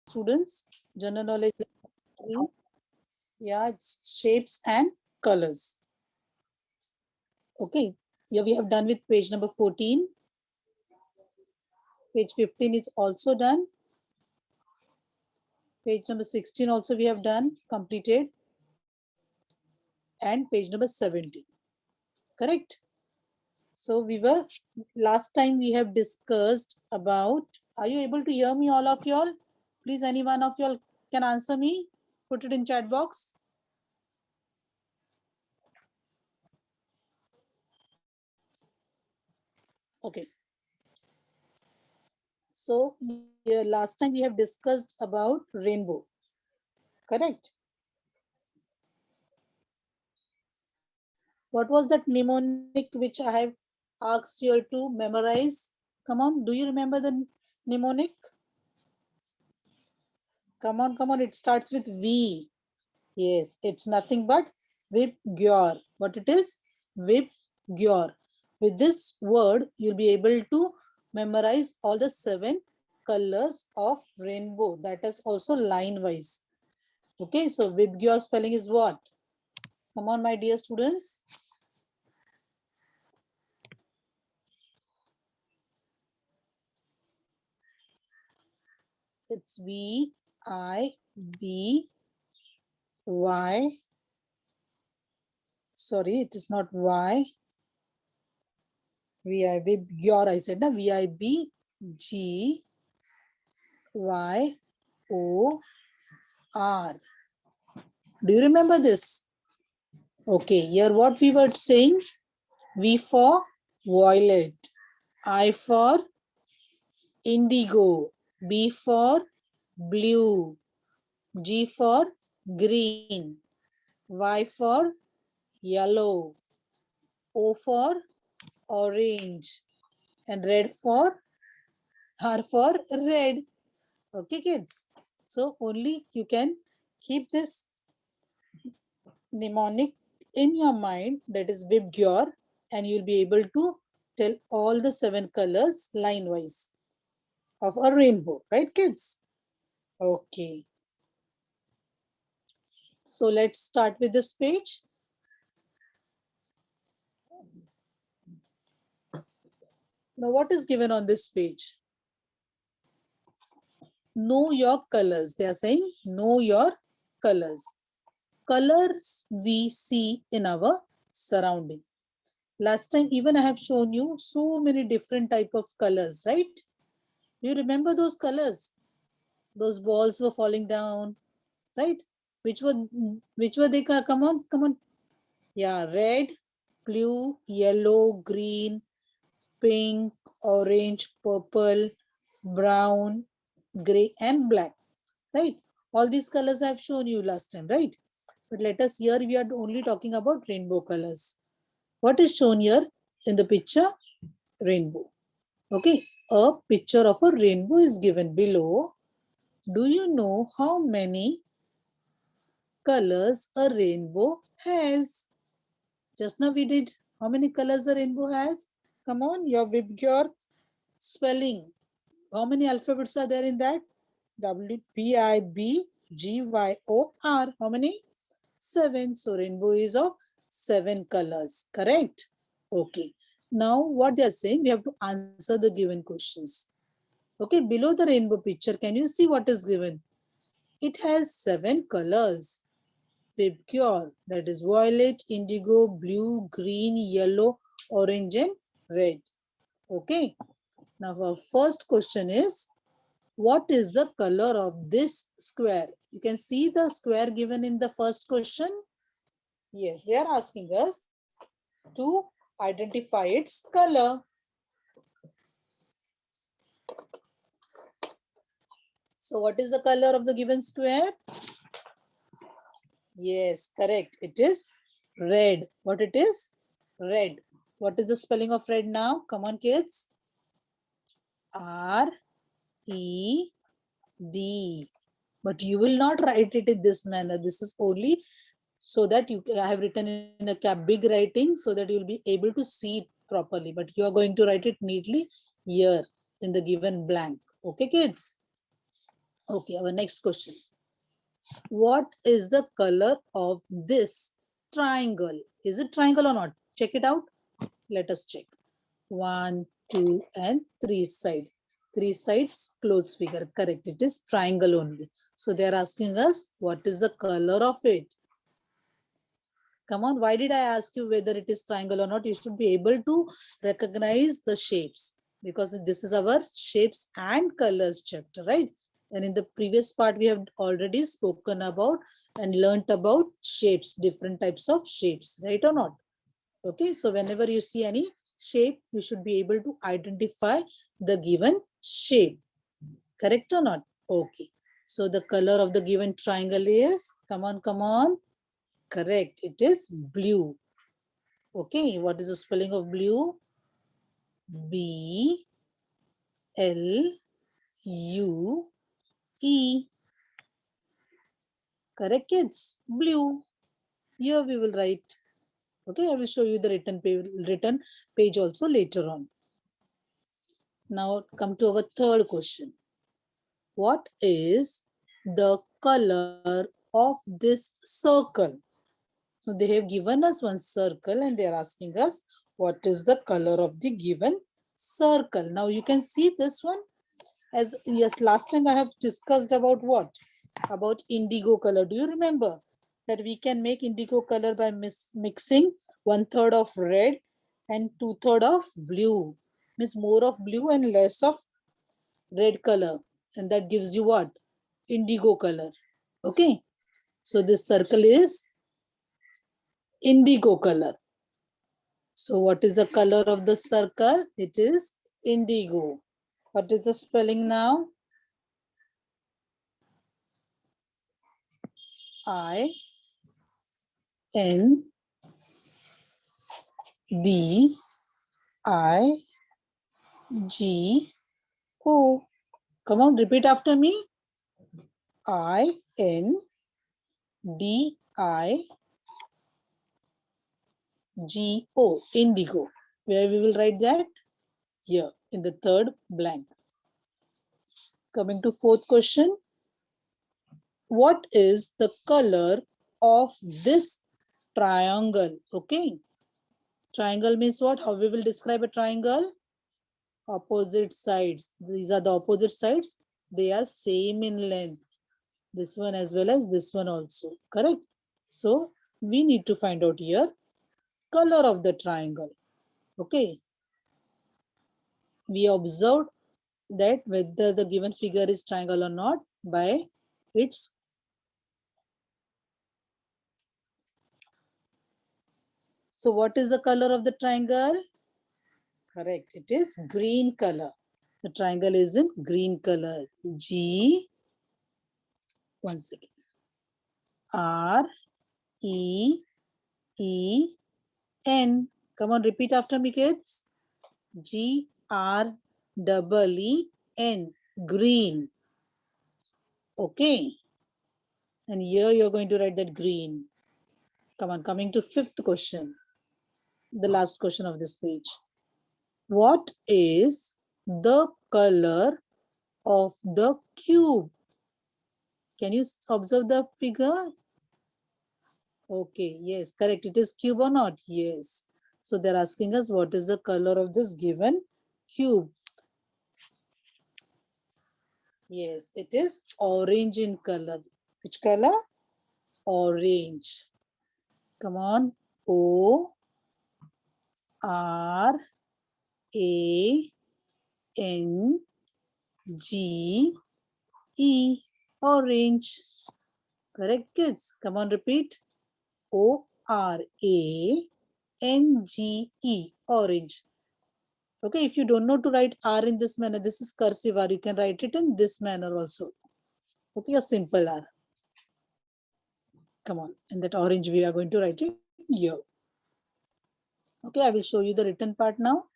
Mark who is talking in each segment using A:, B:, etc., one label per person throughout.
A: students, general knowledge. Yeah, it's shapes and colors. Okay, here we have done with page number 14. Page 15 is also done. Page number 16 also we have done, completed. And page number 17. Correct? So we were, last time we have discussed about, are you able to hear me all of y'all? Please, any one of y'all can answer me. Put it in chat box. Okay. So last time we have discussed about rainbow. Correct? What was that mnemonic which I have asked you to memorize? Come on, do you remember the mnemonic? Come on, it starts with V. Yes, it's nothing but Vibgyor. What it is? Vibgyor. With this word, you'll be able to memorize all the 7 colors of rainbow. That is also line wise. Okay, so Vibgyor spelling is what? Come on, my dear students. It's V-I-B-Y. Sorry, it is not Y. Vibgyor, I said, na? V-I-B-G-Y-O-R. Do you remember this? Okay, here what we were saying? V for violet, I for indigo, B for blue, G for green, Y for yellow, O for orange, and red for R for red. Okay, kids. So only you can keep this mnemonic in your mind, that is Vibgyor, and you'll be able to tell all the 7 colors line wise of a rainbow, right, kids? Okay. So let's start with this page. Now, what is given on this page? Know your colors. They are saying, know your colors. Colors we see in our surrounding. Last time, even I have shown you so many different type of colors, right? Do you remember those colors? Those balls were falling down, right? Which were they? Come on. Yeah, red, blue, yellow, green, pink, orange, purple, brown, gray, and black, right? All these colors I have shown you last time, right? But let us, here we are only talking about rainbow colors. What is shown here in the picture? Rainbow. Okay, a picture of a rainbow is given below. Do you know how many colors a rainbow has? Just now we did. How many colors a rainbow has? Come on, your Vibgyor spelling. How many alphabets are there in that? W-V-I-B-G-Y-O-R. How many? 7. So rainbow is of 7 colors. Correct? Okay. Now what they are saying, we have to answer the given questions. Okay, below the rainbow picture, can you see what is given? It has 7 colors. Vibgyor, that is violet, indigo, blue, green, yellow, orange, and red. Okay. Now our first question is, what is the color of this square? You can see the square given in the first question. Yes, they are asking us to identify its color. So what is the color of the given square? Yes, correct. It is red. What it is? Red. What is the spelling of red now? Come on, kids. R-E-D. But you will not write it in this manner. This is only so that I have written in a big writing so that you'll be able to see it properly. But you are going to write it neatly here in the given blank. Okay, kids? Okay, our next question. What is the color of this triangle? Is it triangle or not? Check it out. Let us check. 1, 2, and 3 sides. 3 sides, close figure. Correct. It is triangle only. So they are asking us, what is the color of it? Come on, why did I ask you whether it is triangle or not? You should be able to recognize the shapes because this is our shapes and colors chapter, right? And in the previous part, we have already spoken about and learnt about shapes, different types of shapes, right or not? Okay, so whenever you see any shape, you should be able to identify the given shape, correct or not? Okay, so the color of the given triangle is, come on, correct, it is blue. Okay, what is the spelling of blue? B L U E. Correct, kids? Blue. Here we will write. Okay, I will show you the written page also later on. Now come to our third question. What is the color of this circle? So they have given us one circle and they are asking us what is the color of the given circle. Now you can see this one as, yes, last time I have discussed about what? About indigo color. Do you remember that we can make indigo color by mixing 1/3 of red and 2/3 of blue? Means more of blue and less of red color. And that gives you what? Indigo color. Okay. So this circle is indigo color. So what is the color of the circle? It is indigo. What is the spelling now? I N D I G O. Come on, repeat after me. I N D I G O. Indigo. Where we will write that? Here in the third blank. Coming to fourth question. What is the color of this triangle? Okay. Triangle means what? How we will describe a triangle? Opposite sides. These are the opposite sides. They are same in length. This one as well as this one also. Correct? So we need to find out here color of the triangle. Okay. We observed that whether the given figure is triangle or not by its. So what is the color of the triangle? Correct. It is green color. The triangle is in green color. G, one second. R, E, E, N. Come on, repeat after me, kids. G, R, double E, N. Green. Okay. And here you're going to write that green. Come on, coming to fifth question. The last question of this page. What is the color of the cube? Can you observe the figure? Okay, yes, correct. It is cube or not? Yes. So they're asking us what is the color of this given cube? Yes, it is orange in color. Which color? Orange. Come on. O R A N G E. Orange. Correct, kids? Come on, repeat. O R A N G E. Orange. Okay, if you don't know to write R in this manner, this is cursive R. You can write it in this manner also. Okay, a simple R. Come on, in that orange we are going to write it here. Okay, I will show you the written part now.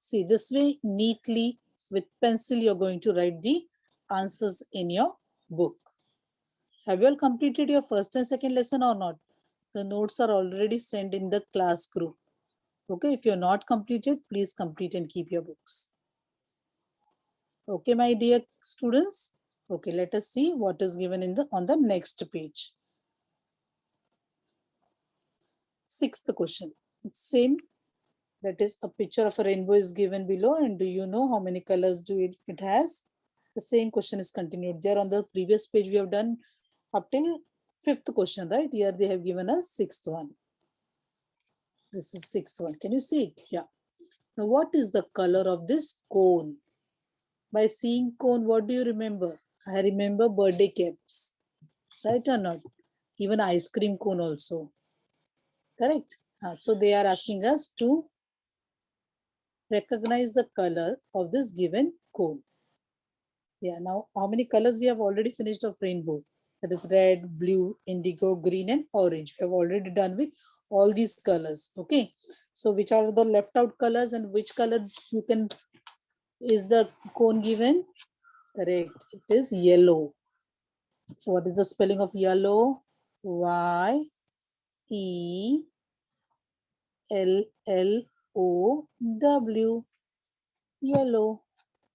A: See, this way neatly with pencil you're going to write the answers in your book. Have you all completed your first and second lesson or not? The notes are already sent in the class group. Okay, if you're not completed, please complete and keep your books. Okay, my dear students. Okay, let us see what is given in the on the next page. Sixth question. It's same. That is, a picture of a rainbow is given below, and do you know how many colors do it has? The same question is continued there. On the previous page we have done up till fifth question, right? Here they have given us sixth one. This is sixth one. Can you see it? Yeah. Now, what is the color of this cone? By seeing cone, what do you remember? I remember birthday caps, right or not? Even ice cream cone also, correct? So they are asking us to recognize the color of this given cone. Yeah, now how many colors we have already finished of rainbow? That is red, blue, indigo, green, and orange. We have already done with all these colors. Okay, so which are the left out colors and which color you can is the cone given? Correct, it is yellow. So what is the spelling of yellow? Y-E-L-L-O-W, yellow.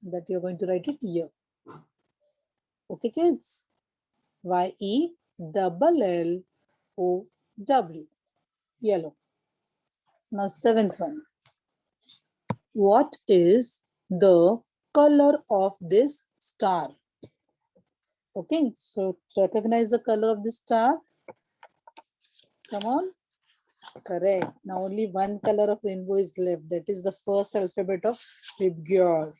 A: That you're going to write it here. Okay, kids. Y-E-L-L-O-W, yellow. Now, seventh one. What is the color of this star? Okay, so recognize the color of the star. Come on. Correct. Now only one color of rainbow is left. That is the first alphabet of Vibgyor.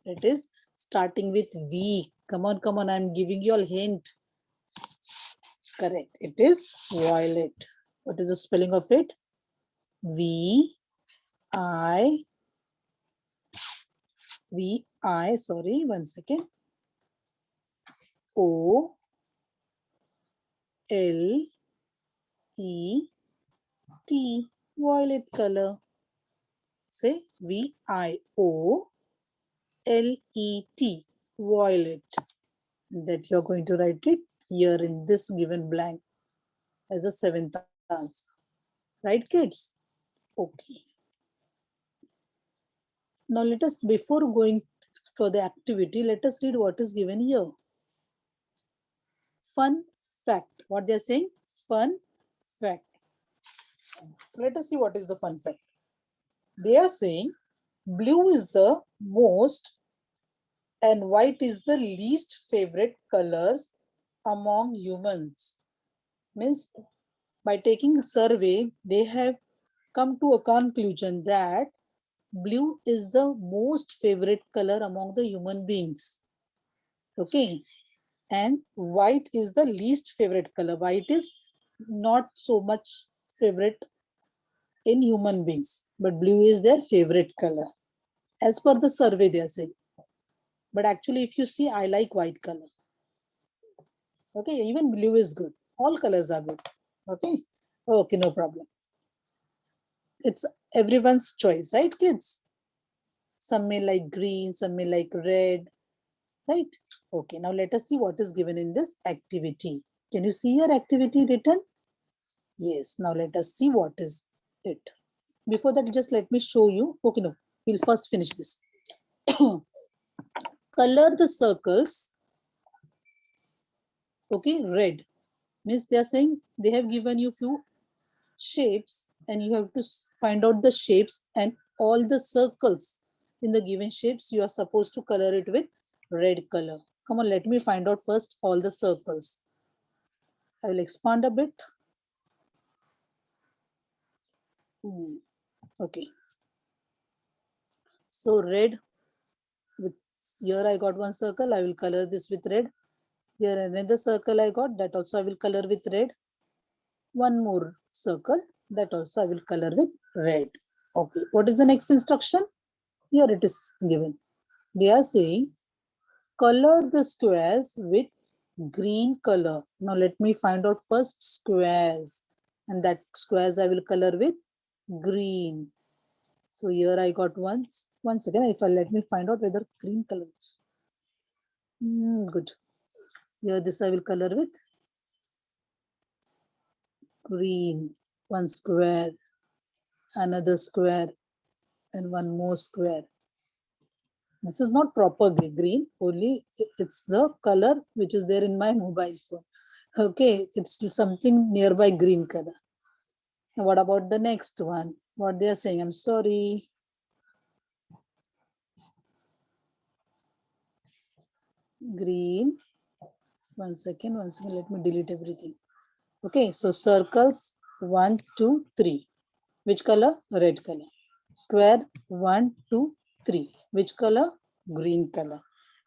A: It is starting with V. Come on, come on. I'm giving you a hint. Correct. It is violet. What is the spelling of it? V-I, V-I, sorry, one second. O-L-E-T, violet color. Say V-I-O-L-E-T, violet. That you're going to write it here in this given blank as a seventh answer. Right, kids? Okay. Now let us, before going for the activity, let us read what is given here. Fun fact. What they're saying? Fun fact. Let us see what is the fun fact. They are saying blue is the most and white is the least favorite colors among humans. Means by taking a survey, they have come to a conclusion that blue is the most favorite color among the human beings. Okay. And white is the least favorite color. White is not so much favorite in human beings, but blue is their favorite color. As per the survey, they are saying. But actually, if you see, I like white color. Okay, even blue is good. All colors are good. Okay. Okay, no problem. It's everyone's choice, right, kids? Some may like green, some may like red, right? Okay, now let us see what is given in this activity. Can you see your activity written? Yes, now let us see what is it. Before that, just let me show you. Okay, no, we'll first finish this. Color the circles. Okay, red. Means they are saying they have given you few shapes and you have to find out the shapes and all the circles in the given shapes. You are supposed to color it with red color. Come on, let me find out first all the circles. I will expand a bit. Okay. So red with here I got one circle. I will color this with red. Here another circle I got, that also I will color with red. One more circle, that also I will color with red. Okay, what is the next instruction? Here it is given. They are saying color the squares with green color. Now let me find out first squares, and that squares I will color with green. So here I got once again, if I let me find out whether green colors. Good. Here this I will color with green. One square, another square, and one more square. This is not proper green, only it's the color which is there in my mobile phone. Okay, it's something nearby green color. What about the next one? What they are saying? I'm sorry. Green. One second, let me delete everything. Okay, so circles 1, 2, 3. Which color? Red color. Square 1, 2, 3. Which color? Green color.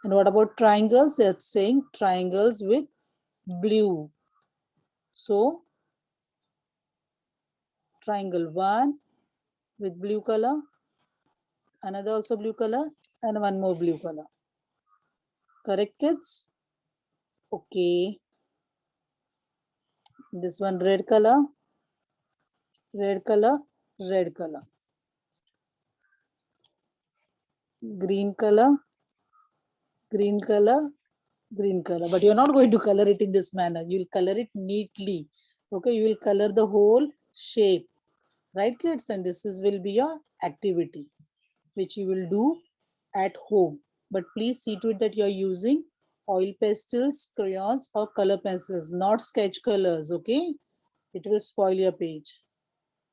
A: And what about triangles? They're saying triangles with blue. So triangle 1 with blue color, another also blue color, and one more blue color. Correct, kids? Okay. This one red color, red color, red color. Green color, green color, green color. But you're not going to color it in this manner. You'll color it neatly. Okay, you will color the whole shape. Right, kids? And this will be your activity, which you will do at home. But please see to it that you're using oil pastels, crayons, or color pencils, not sketch colors. Okay, it will spoil your page.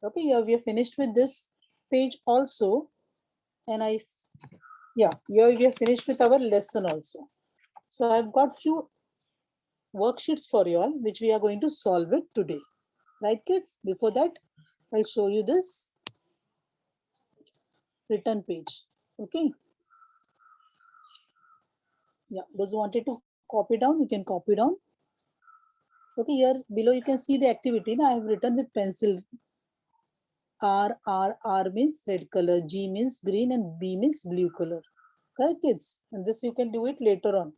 A: Okay, here we are finished with this page also. And here we are finished with our lesson also. So I've got few worksheets for you all, which we are going to solve it today. Right, kids? Before that, I'll show you this written page. Okay. Yeah, those who wanted to copy down, you can copy down. Okay, here below you can see the activity. Now I have written with pencil. R means red color, G means green, and B means blue color. Correct, kids? And this you can do it later on.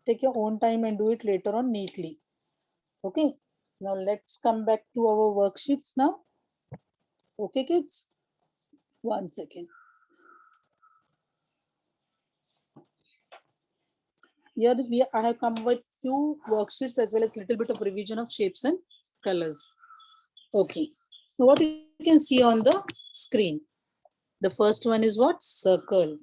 A: Take your own time and do it later on neatly. Okay, now let's come back to our worksheets now. Okay, kids? One second. Here I have come with few worksheets as well as little bit of revision of shapes and colors. Okay, so what you can see on the screen. The first one is what? Circle.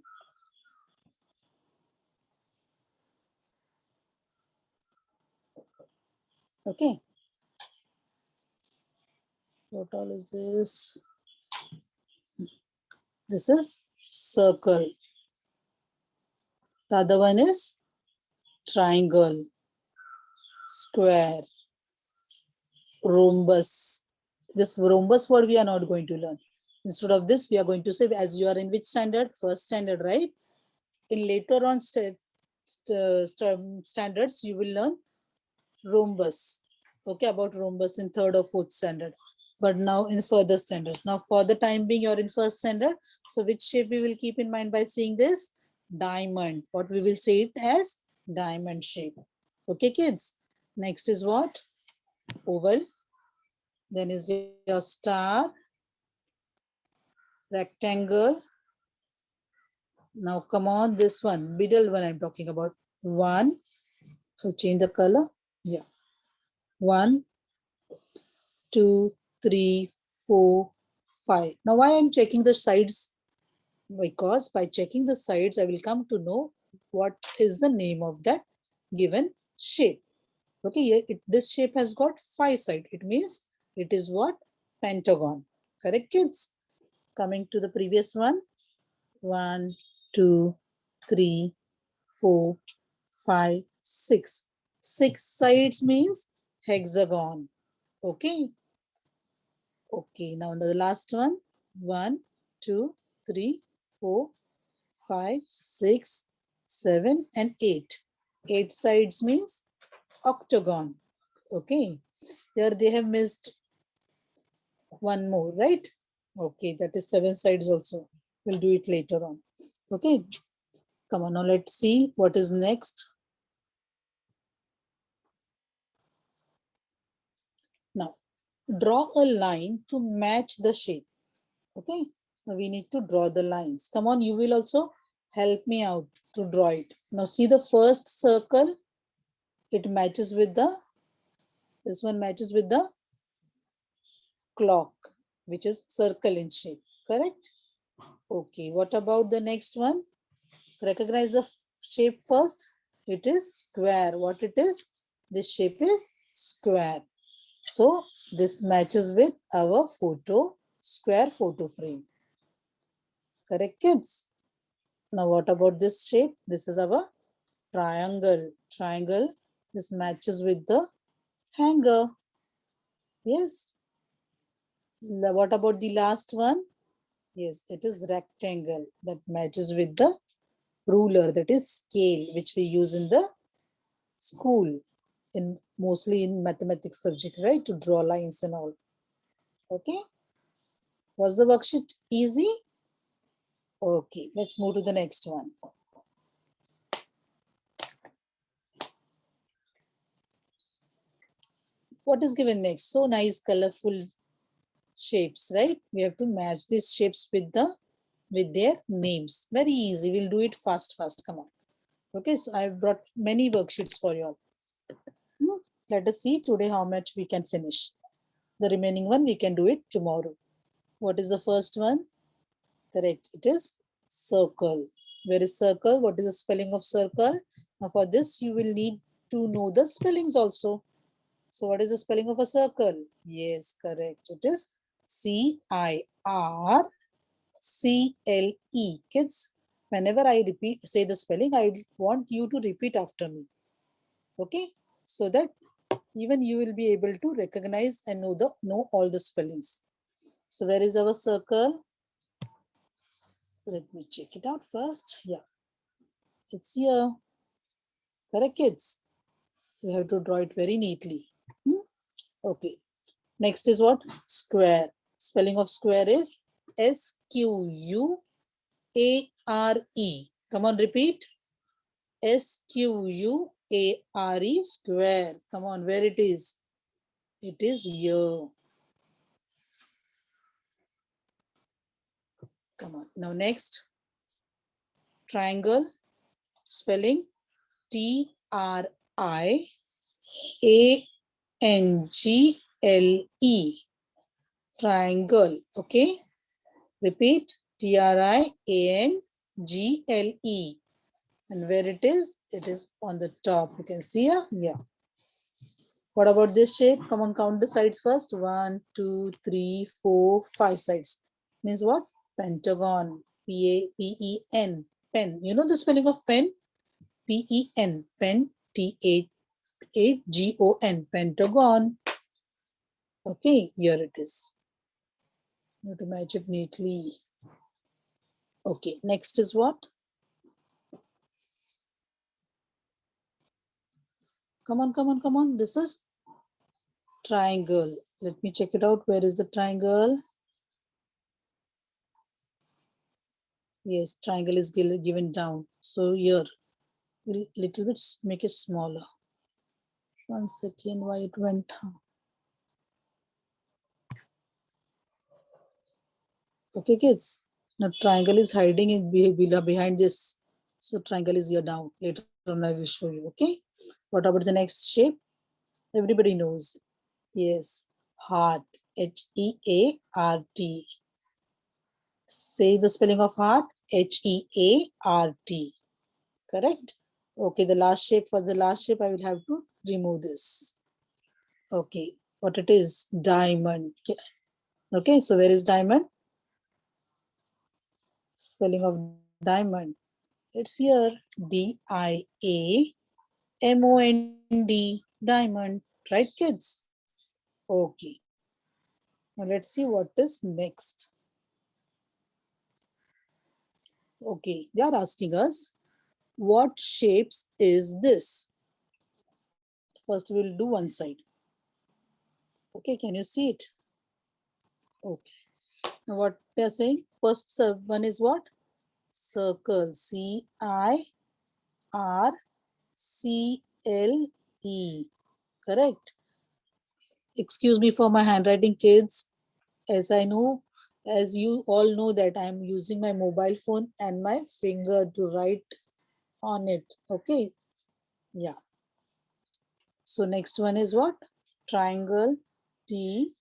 A: Okay. What all is this? This is circle. The other one is triangle, square, rhombus. This rhombus word we are not going to learn. Instead of this, we are going to say, as you are in which standard? First standard, right? In later on standards, you will learn rhombus. Okay, about rhombus in third or fourth standard. But now in further standards. Now for the time being, you're in first standard. So which shape we will keep in mind by seeing this? Diamond. What we will say it as? Diamond shape. Okay, kids. Next is what? Oval. Then is your star. Rectangle. Now come on, this one. Middle one I'm talking about. One. I'll change the color. Yeah. 1, 2, 3, 4, 5. Now why I'm checking the sides? Because by checking the sides, I will come to know what is the name of that given shape. Okay, this shape has got 5 sides. It means it is what? Pentagon. Correct, kids? Coming to the previous one. 1, 2, 3, 4, 5, 6. 6 sides means hexagon. Okay. Okay, now the last one. 1, 2, 3, 4, 5, 6, 7, and 8. 8 sides means octagon. Okay, here they have missed one more, right? Okay, that is 7 sides also. We'll do it later on. Okay, come on, now let's see what is next. Now, draw a line to match the shape. Okay, now we need to draw the lines. Come on, you will also help me out to draw it. Now see the first circle, it matches with this one matches with the clock, which is circle in shape, correct? Okay, what about the next one? Recognize the shape first. It is square. What it is? This shape is square. So this matches with our square photo frame. Correct, kids? Now what about this shape? This is our triangle. Triangle. This matches with the hanger. Yes. What about the last one? Yes, it is rectangle that matches with the ruler, that is scale, which we use in the school, in mostly in mathematics subject, right? To draw lines and all. Okay. Was the worksheet easy? Okay, let's move to the next one. What is given next? So nice, colorful shapes, right? We have to match these shapes with their names. Very easy. We'll do it fast. Come on. Okay, so I've brought many worksheets for you all. Let us see today how much we can finish. The remaining one we can do it tomorrow. What is the first one? Correct. It is circle. Where is circle? What is the spelling of circle? Now for this you will need to know the spellings also. So what is the spelling of a circle? Yes, correct. It is CIRCLE. Kids, whenever I say the spelling, I want you to repeat after me. Okay, so that even you will be able to recognize and know all the spellings. So where is our circle? Let me check it out first. Yeah, it's here. Correct, kids? You have to draw it very neatly. Okay. Next is what? Square. Spelling of square is SQUARE. Come on, repeat. SQUARE, square. Come on, where it is? It is here. Come on. Now next, triangle. Spelling TRIANGLE. Triangle. Okay. Repeat. TRIANGLE. And where it is on the top. You can see here. Yeah. What about this shape? Come on, count the sides first. 1, 2, 3, 4, 5 sides. Means what? Pentagon. P-A-P-E-N. Pen. You know the spelling of pen? P-E-N. Pen. T-A-G-O-N. Pentagon. Okay, here it is. You have to match it neatly. Okay, next is what? Come on. This is triangle. Let me check it out. Where is the triangle? Yes, triangle is given down. So here, little bit make it smaller. 1 second, why it went down? Okay, kids. Now triangle is hiding in behind this. So triangle is here down. Later on I will show you. Okay. What about the next shape? Everybody knows. Yes. Heart. H-E-A-R-T. Say the spelling of heart. H-E-A-R-T. Correct? Okay, the last shape, for the last shape, I will have to remove this. Okay, what it is? Diamond. Okay, so where is diamond? Spelling of diamond. It's here. D-I-A-M-O-N-D. Diamond. Right, kids? Okay. Now let's see what is next. Okay, they are asking us, what shapes is this? First, we will do one side. Okay, can you see it? Okay. Now what they are saying? First one is what? Circle. C-I-R-C-L-E. Correct. Excuse me for my handwriting, kids. As you all know that I'm using my mobile phone and my finger to write on it. Okay. Yeah. So next one is what? Triangle. T-R-I-A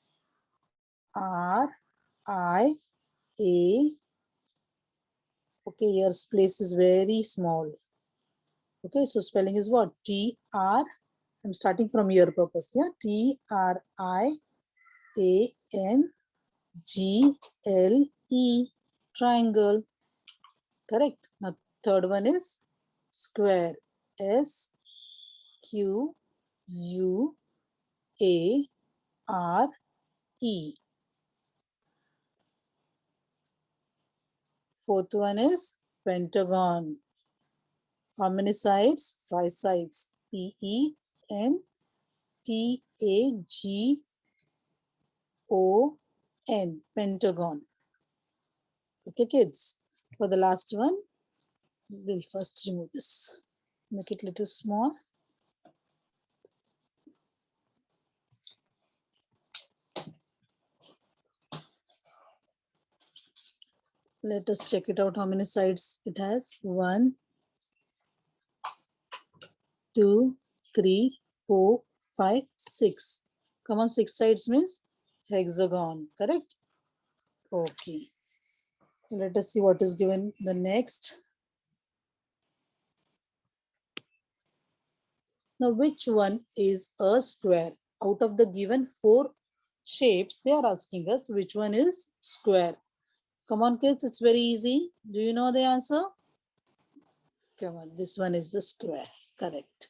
A: Okay, your place is very small. Okay, so spelling is what? T-R, I'm starting from your purpose. Yeah, T-R-I-A-N-G-L-E, triangle. Correct. Now, third one is square. S-Q-U-A-R-E. Fourth one is pentagon. How many sides? 5 sides. P-E-N-T-A-G-O-N. Pentagon. Okay, kids. For the last one, we'll first remove this. Make it little small. Let us check it out how many sides it has. 1, 2, 3, 4, 5, 6. Come on, 6 sides means hexagon, correct? Okay. Let us see what is given the next. Now, which one is a square? Out of the given 4 shapes, they are asking us which one is square. Come on, kids, it's very easy. Do you know the answer? Come on, this one is the square. Correct.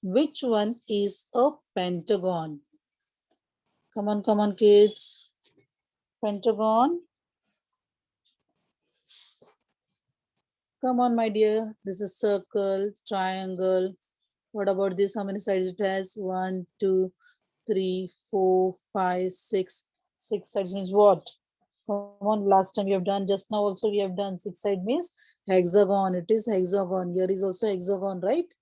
A: Which one is a pentagon? Come on, kids. Pentagon. Come on, my dear. This is circle, triangle. What about this? How many sides it has? 1, 2, 3, 4, 5, 6. 6 sides means what? Come on, last time we have done, just now also we have done 6 side means hexagon. It is hexagon. Here is also hexagon, right?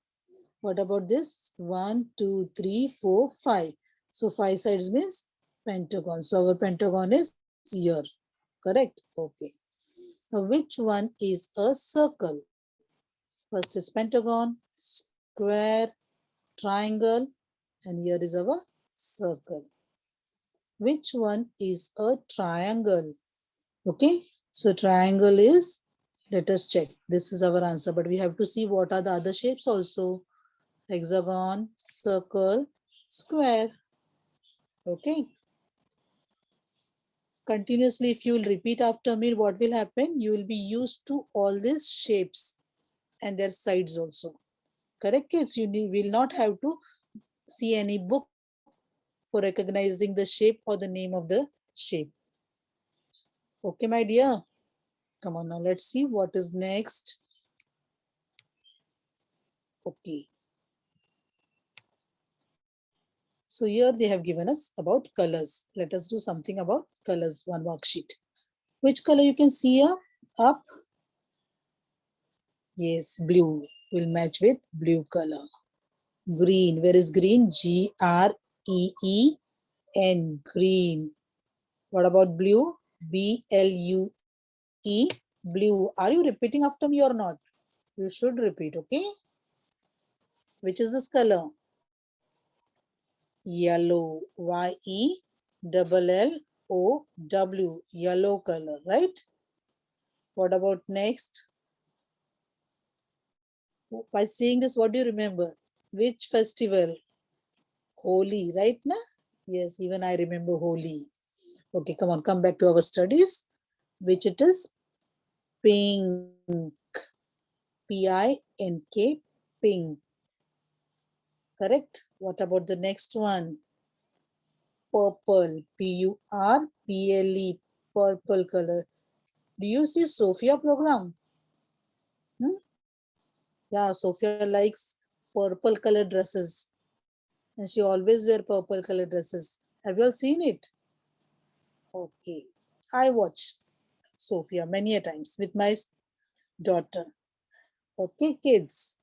A: What about this? 1, 2, 3, 4, 5. So 5 sides means pentagon. So our pentagon is here. Correct? Okay. Now which one is a circle? First is pentagon, square, triangle, and here is our circle. Which one is a triangle? Okay, so triangle is, let us check. This is our answer, but we have to see what are the other shapes also. Hexagon, circle, square. Okay. Continuously, if you will repeat after me, what will happen? You will be used to all these shapes and their sides also. Correct, kids? You will not have to see any book for recognizing the shape or the name of the shape. Okay, my dear. Come on now, let's see what is next. Okay. So here they have given us about colors. Let us do something about colors, one worksheet. Which color you can see here? Up? Yes, blue will match with blue color. Green, where is green? G-R-E-E-N, green. What about blue? B-L-U-E, blue. Are you repeating after me or not? You should repeat, okay? Which is this color? Yellow, Y-E-L-L-O-W, yellow color, right? What about next? By seeing this, what do you remember? Which festival? Holi, right? Na? Yes, even I remember Holi. Okay, come on, come back to our studies. Which it is? Pink. P-I-N-K, pink. Correct? What about the next one? Purple. P-U-R-P-L-E, purple color. Do you see Sophia program? Yeah, Sophia likes purple color dresses. And she always wear purple color dresses. Have you all seen it? Okay. I watch Sophia many a times with my daughter. Okay, kids.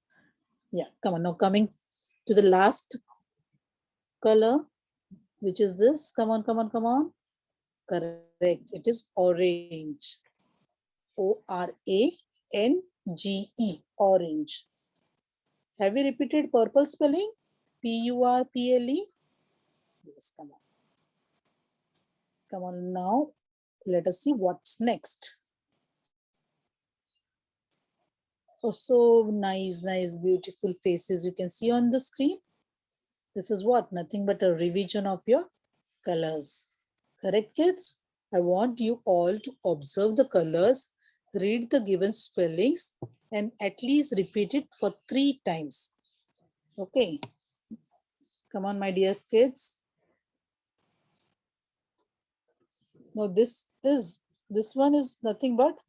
A: Yeah, come on. Now coming to the last color, which is this. Come on. Correct. It is orange. O-R-A-N-G-E. Orange. Have you repeated purple spelling? P-U-R-P-L-E? Yes, come on. Come on now. Let us see what's next. Oh, so nice, nice, beautiful faces you can see on the screen. This is what? Nothing but a revision of your colors. Correct, kids? I want you all to observe the colors, read the given spellings, and at least repeat it for 3 times. Okay. Come on, my dear kids. Now, this one is nothing but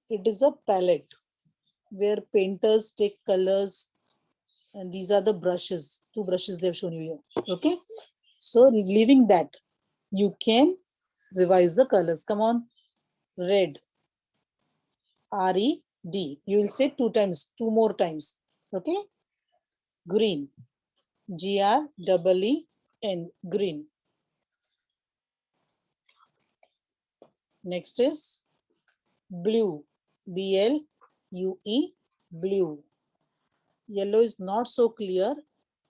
A: it is a palette where painters take colors, and these are the brushes, 2 brushes they've shown you here. Okay. So, leaving that, you can revise the colors. Come on. Red, R-E-D. You will say 2 times, 2 more times. Okay. Green, G-R-E-E-N, green. Next is blue, B-L-U-E, blue. Yellow is not so clear.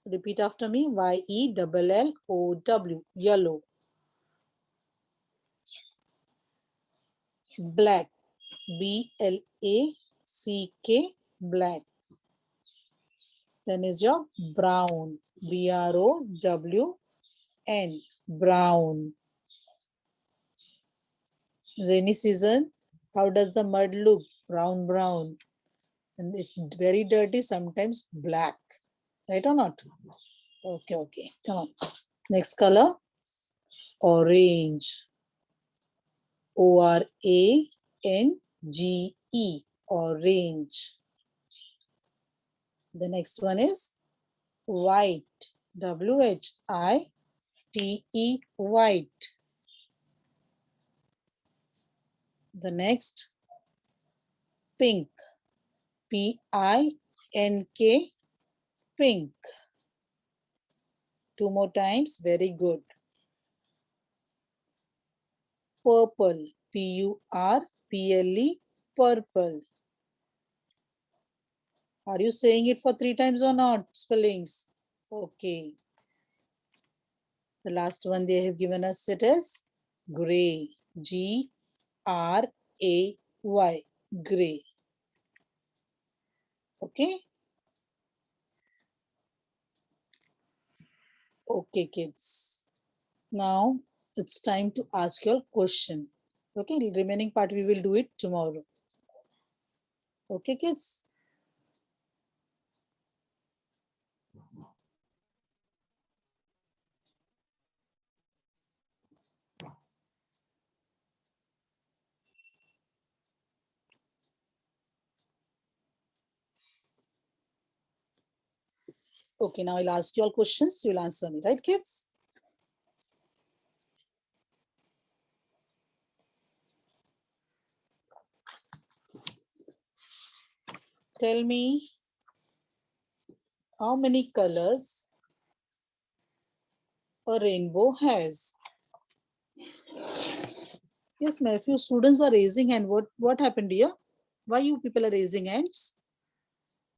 A: Repeat after me. Y-E-L-L-O-W. Yellow. Black. B-L-A-C-K. Black. Then is your brown. B-R-O-W-N. Brown. Rainy season. How does the mud look? Brown, brown. And if very dirty, sometimes black. Right or not? Okay, okay. Come on. Next color. Orange. O-R-A-N-G-E. Orange. The next one is white. W-H-I-T-E. White. The next pink. P-I-N-K. Pink. 2 more times. Very good. Purple. P-U-R-P-L-E. Purple. Are you saying it for 3 times or not? Spellings. Okay. The last one they have given us it is gray. G-R-A-Y. Gray. Okay. Okay, kids. Now it's time to ask your question. Okay, remaining part we will do it tomorrow. Okay, kids. Okay, now I'll ask you all questions. You'll answer me, right, kids? Tell me how many colors a rainbow has. Yes, my few students are raising hand. What happened here? Why you people are raising hands?